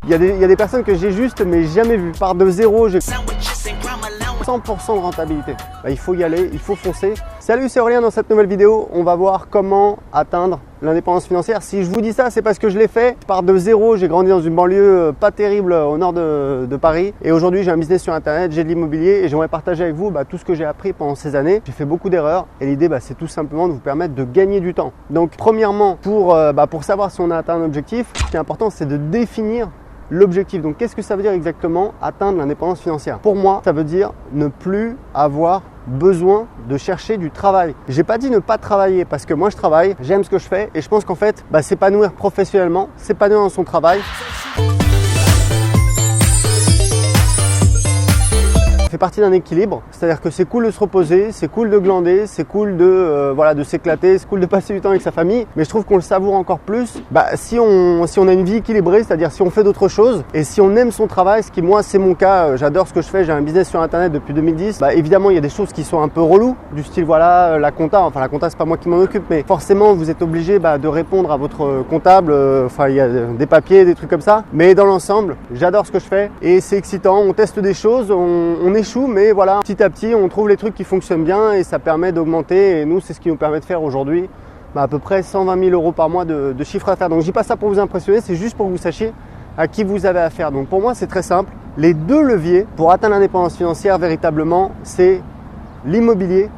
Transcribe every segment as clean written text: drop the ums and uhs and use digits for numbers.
Il y a des personnes que j'ai juste mais jamais vues. Par de zéro, j'ai 100% de rentabilité. Il faut y aller, il faut foncer. Salut, c'est Aurélien. Dans cette nouvelle vidéo, on va voir comment atteindre l'indépendance financière. Si je vous dis ça, c'est parce que je l'ai fait. Je pars de zéro, j'ai grandi dans une banlieue pas terrible au nord de Paris. Et aujourd'hui, j'ai un business sur Internet, j'ai de l'immobilier et j'aimerais partager avec vous tout ce que j'ai appris pendant ces années. J'ai fait beaucoup d'erreurs et l'idée, c'est tout simplement de vous permettre de gagner du temps. Donc, premièrement, pour savoir si on a atteint un objectif, ce qui est important, c'est de définir l'objectif. Donc, qu'est-ce que ça veut dire exactement atteindre l'indépendance financière? Pour moi, ça veut dire ne plus avoir besoin de chercher du travail. J'ai pas dit ne pas travailler parce que moi je travaille, j'aime ce que je fais et je pense qu'en fait, s'épanouir professionnellement, s'épanouir dans son travail, fait partie d'un équilibre, c'est-à-dire que c'est cool de se reposer, c'est cool de glander, c'est cool de s'éclater, c'est cool de passer du temps avec sa famille, mais je trouve qu'on le savoure encore plus si on a une vie équilibrée, c'est-à-dire si on fait d'autres choses et si on aime son travail, ce qui moi c'est mon cas, j'adore ce que je fais, j'ai un business sur internet depuis 2010, évidemment il y a des choses qui sont un peu reloues, du style la compta, la compta c'est pas moi qui m'en occupe, mais forcément vous êtes obligé de répondre à votre comptable, il y a des papiers, des trucs comme ça, mais dans l'ensemble j'adore ce que je fais et c'est excitant, on teste des choses, on échoue, mais voilà, petit à petit on trouve les trucs qui fonctionnent bien et ça permet d'augmenter et nous c'est ce qui nous permet de faire aujourd'hui à peu près 120 000 euros par mois de chiffre d'affaires. Donc je dis pas ça pour vous impressionner, c'est juste pour que vous sachiez à qui vous avez affaire. Donc pour moi c'est très simple, les deux leviers pour atteindre l'indépendance financière véritablement, c'est l'immobilier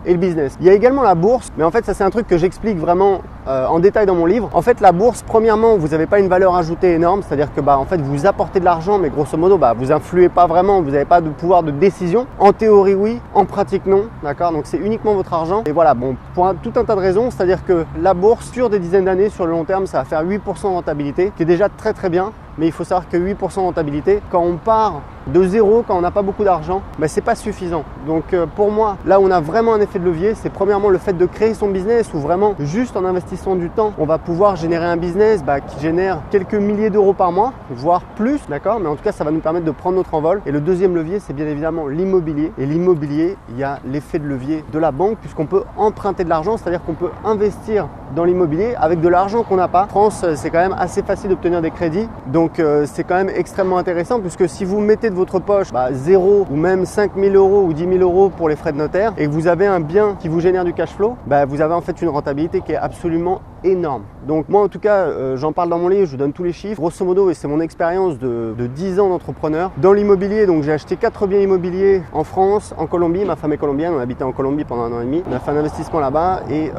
et le business. Il y a également la bourse, mais en fait ça c'est un truc que j'explique vraiment en détail dans mon livre. En fait la bourse, premièrement vous n'avez pas une valeur ajoutée énorme, c'est-à-dire que en fait vous apportez de l'argent mais grosso modo vous influez pas vraiment, vous n'avez pas de pouvoir de décision. En théorie oui, en pratique non, d'accord? Donc c'est uniquement votre argent et voilà, pour tout un tas de raisons, c'est-à-dire que la bourse sur des dizaines d'années, sur le long terme, ça va faire 8% de rentabilité, qui est déjà très très bien. Mais il faut savoir que 8% de rentabilité, quand on part de zéro, quand on n'a pas beaucoup d'argent, c'est pas suffisant. Donc pour moi, là où on a vraiment un effet de levier, c'est premièrement le fait de créer son business, où vraiment juste en investissant du temps, on va pouvoir générer un business qui génère quelques milliers d'euros par mois, voire plus, d'accord? Mais en tout cas, ça va nous permettre de prendre notre envol. Et le deuxième levier, c'est bien évidemment l'immobilier. Et l'immobilier, il y a l'effet de levier de la banque, puisqu'on peut emprunter de l'argent, c'est-à-dire qu'on peut investir dans l'immobilier avec de l'argent qu'on n'a pas. En France, c'est quand même assez facile d'obtenir des crédits. Donc c'est quand même extrêmement intéressant puisque si vous mettez de votre poche 0 ou même 5 000 euros ou 10 000 euros pour les frais de notaire et que vous avez un bien qui vous génère du cash flow, vous avez en fait une rentabilité qui est absolument énorme. Donc moi en tout cas j'en parle dans mon livre, je vous donne tous les chiffres. Grosso modo, et c'est mon expérience de 10 ans d'entrepreneur dans l'immobilier. Donc j'ai acheté 4 biens immobiliers en France, en Colombie, ma femme est colombienne, on habitait en Colombie pendant 1 an et demi. On a fait un investissement là-bas et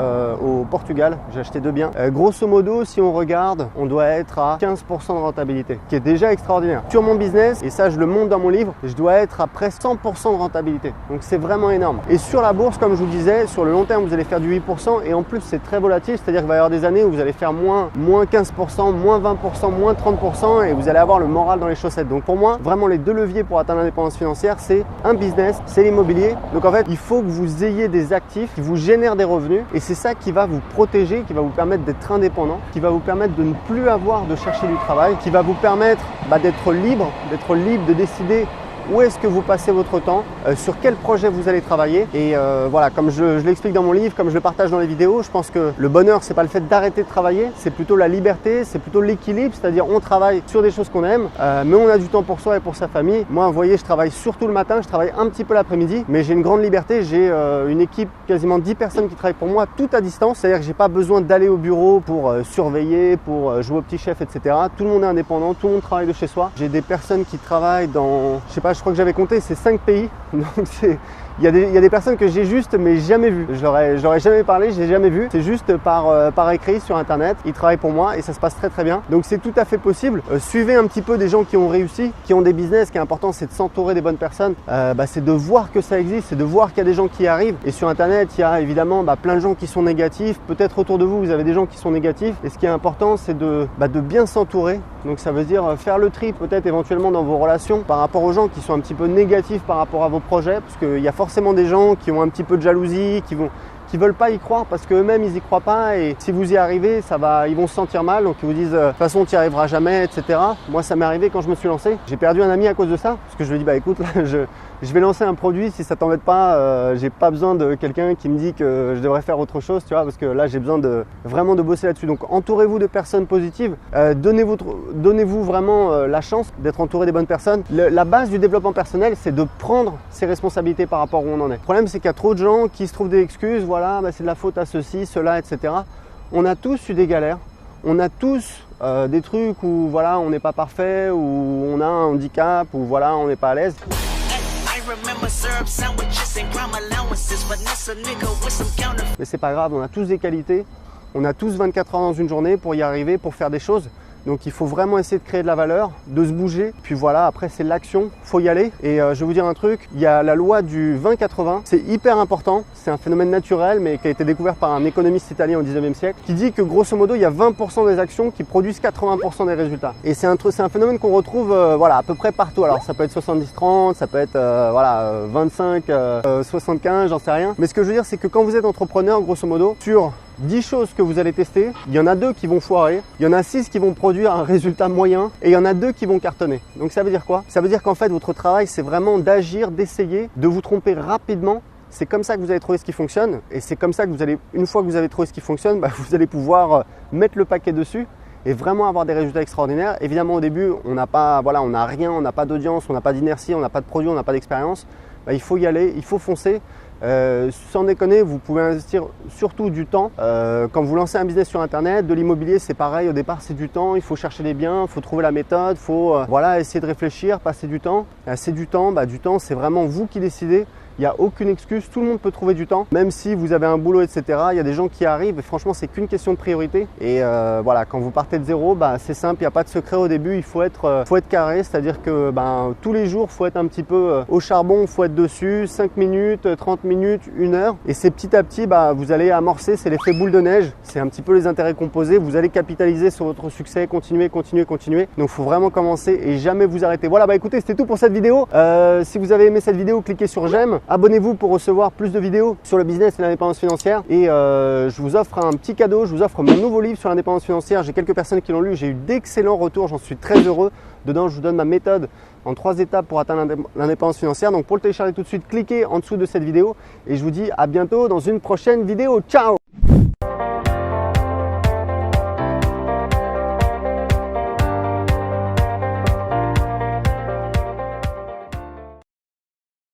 au Portugal, j'ai acheté 2 biens. Grosso modo, si on regarde, on doit être à 15% de rentabilité, qui est déjà extraordinaire. Sur mon business, et ça je le montre dans mon livre, je dois être à presque 100% de rentabilité. Donc c'est vraiment énorme. Et sur la bourse, comme je vous disais, sur le long terme, vous allez faire du 8% et en plus c'est très volatile, c'est-à-dire qu'il va y avoir des années où vous allez faire moins 15%, moins 20%, moins 30% et vous allez avoir le moral dans les chaussettes. Donc pour moi, vraiment les deux leviers pour atteindre l'indépendance financière, c'est un business, c'est l'immobilier. Donc en fait, il faut que vous ayez des actifs qui vous génèrent des revenus et c'est ça qui va vous protéger, qui va vous permettre d'être indépendant, qui va vous permettre de ne plus avoir de chercher du travail, qui va vous permettre d'être libre de décider où est-ce que vous passez votre temps, sur quel projet vous allez travailler et voilà, comme je l'explique dans mon livre, comme je le partage dans les vidéos, je pense que le bonheur c'est pas le fait d'arrêter de travailler, c'est plutôt la liberté, c'est plutôt l'équilibre, c'est-à-dire on travaille sur des choses qu'on aime, mais on a du temps pour soi et pour sa famille. Moi vous voyez, je travaille surtout le matin, je travaille un petit peu l'après-midi, mais j'ai une grande liberté, j'ai une équipe, quasiment 10 personnes qui travaillent pour moi, tout à distance, c'est-à-dire que j'ai pas besoin d'aller au bureau pour surveiller, pour jouer au petit chef, etc. Tout le monde est indépendant, tout le monde travaille de chez soi. J'ai des personnes qui travaillent dans, je sais pas, je crois que j'avais compté, c'est 5 pays. Donc il y a des personnes que j'ai juste mais jamais vues. Je leur ai jamais parlé, je les ai jamais vues. C'est juste par écrit sur internet. Ils travaillent pour moi et ça se passe très très bien. Donc c'est tout à fait possible. Suivez un petit peu des gens qui ont réussi, qui ont des business. Ce qui est important, c'est de s'entourer des bonnes personnes. C'est de voir que ça existe, c'est de voir qu'il y a des gens qui y arrivent. Et sur internet, il y a évidemment plein de gens qui sont négatifs. Peut-être autour de vous, vous avez des gens qui sont négatifs. Et ce qui est important, c'est de bien s'entourer. Donc ça veut dire faire le tri peut-être éventuellement dans vos relations par rapport aux gens qui sont un petit peu négatifs par rapport à vos projets, parce qu'il y a forcément des gens qui ont un petit peu de jalousie, qui qui veulent pas y croire parce qu'eux-mêmes ils y croient pas, et si vous y arrivez, ils vont se sentir mal, donc ils vous disent de toute façon tu n'y arriveras jamais, etc. Moi ça m'est arrivé quand je me suis lancé. J'ai perdu un ami à cause de ça, parce que je lui ai dit bah écoute, là, je vais lancer un produit, si ça t'embête pas, j'ai pas besoin de quelqu'un qui me dit que je devrais faire autre chose, tu vois, parce que là j'ai besoin vraiment de bosser là-dessus. Donc entourez-vous de personnes positives, donnez-vous vraiment la chance d'être entouré des bonnes personnes. La base du développement personnel, c'est de prendre ses responsabilités par rapport où on en est. Le problème, c'est qu'il y a trop de gens qui se trouvent des excuses, voilà, bah, c'est de la faute à ceci, cela, etc. On a tous eu des galères, on a tous des trucs où voilà, on n'est pas parfait, où on a un handicap, où voilà, on n'est pas à l'aise. Mais c'est pas grave, on a tous des qualités, on a tous 24 heures dans une journée pour y arriver, pour faire des choses. Donc il faut vraiment essayer de créer de la valeur, de se bouger. Puis voilà, après c'est l'action, faut y aller. Et je vais vous dire un truc, il y a la loi du 20-80, c'est hyper important. C'est un phénomène naturel mais qui a été découvert par un économiste italien au 19e siècle, qui dit que grosso modo il y a 20% des actions qui produisent 80% des résultats. Et c'est un phénomène qu'on retrouve voilà, à peu près partout. Alors ça peut être 70-30, ça peut être voilà, 25-75, j'en sais rien. Mais ce que je veux dire, c'est que quand vous êtes entrepreneur, grosso modo, sur 10 choses que vous allez tester, il y en a 2 qui vont foirer, il y en a 6 qui vont produire un résultat moyen et il y en a 2 qui vont cartonner. Donc ça veut dire quoi? Ça veut dire qu'en fait votre travail, c'est vraiment d'agir, d'essayer, de vous tromper rapidement. C'est comme ça que vous allez trouver ce qui fonctionne, et c'est comme ça que vous allez, une fois que vous avez trouvé ce qui fonctionne, bah, vous allez pouvoir mettre le paquet dessus et vraiment avoir des résultats extraordinaires. Évidemment au début on n'a pas, voilà, on n'a rien, on n'a pas d'audience, on n'a pas d'inertie, on n'a pas de produit, on n'a pas d'expérience. Bah, il faut y aller, il faut foncer. Sans déconner, vous pouvez investir surtout du temps. Quand vous lancez un business sur internet, de l'immobilier c'est pareil, au départ c'est du temps, il faut chercher les biens, il faut trouver la méthode, il faut voilà, essayer de réfléchir, passer du temps. C'est du temps, du temps c'est vraiment vous qui décidez. Il n'y a aucune excuse, tout le monde peut trouver du temps, même si vous avez un boulot, etc. Il y a des gens qui arrivent et franchement, c'est qu'une question de priorité. Et voilà, quand vous partez de zéro, c'est simple, il n'y a pas de secret au début, il faut être carré, c'est-à-dire que tous les jours, il faut être un petit peu au charbon, il faut être dessus, 5 minutes, 30 minutes, 1 heure. Et c'est petit à petit, vous allez amorcer, c'est l'effet boule de neige, c'est un petit peu les intérêts composés, vous allez capitaliser sur votre succès, continuer. Donc il faut vraiment commencer et jamais vous arrêter. Voilà, écoutez, c'était tout pour cette vidéo. Si vous avez aimé cette vidéo, cliquez sur j'aime. Abonnez-vous pour recevoir plus de vidéos sur le business et l'indépendance financière. Et je vous offre un petit cadeau, je vous offre mon nouveau livre sur l'indépendance financière. J'ai quelques personnes qui l'ont lu, j'ai eu d'excellents retours, j'en suis très heureux. Dedans, je vous donne ma méthode en 3 étapes pour atteindre l'indépendance financière. Donc pour le télécharger tout de suite, cliquez en dessous de cette vidéo. Et je vous dis à bientôt dans une prochaine vidéo. Ciao!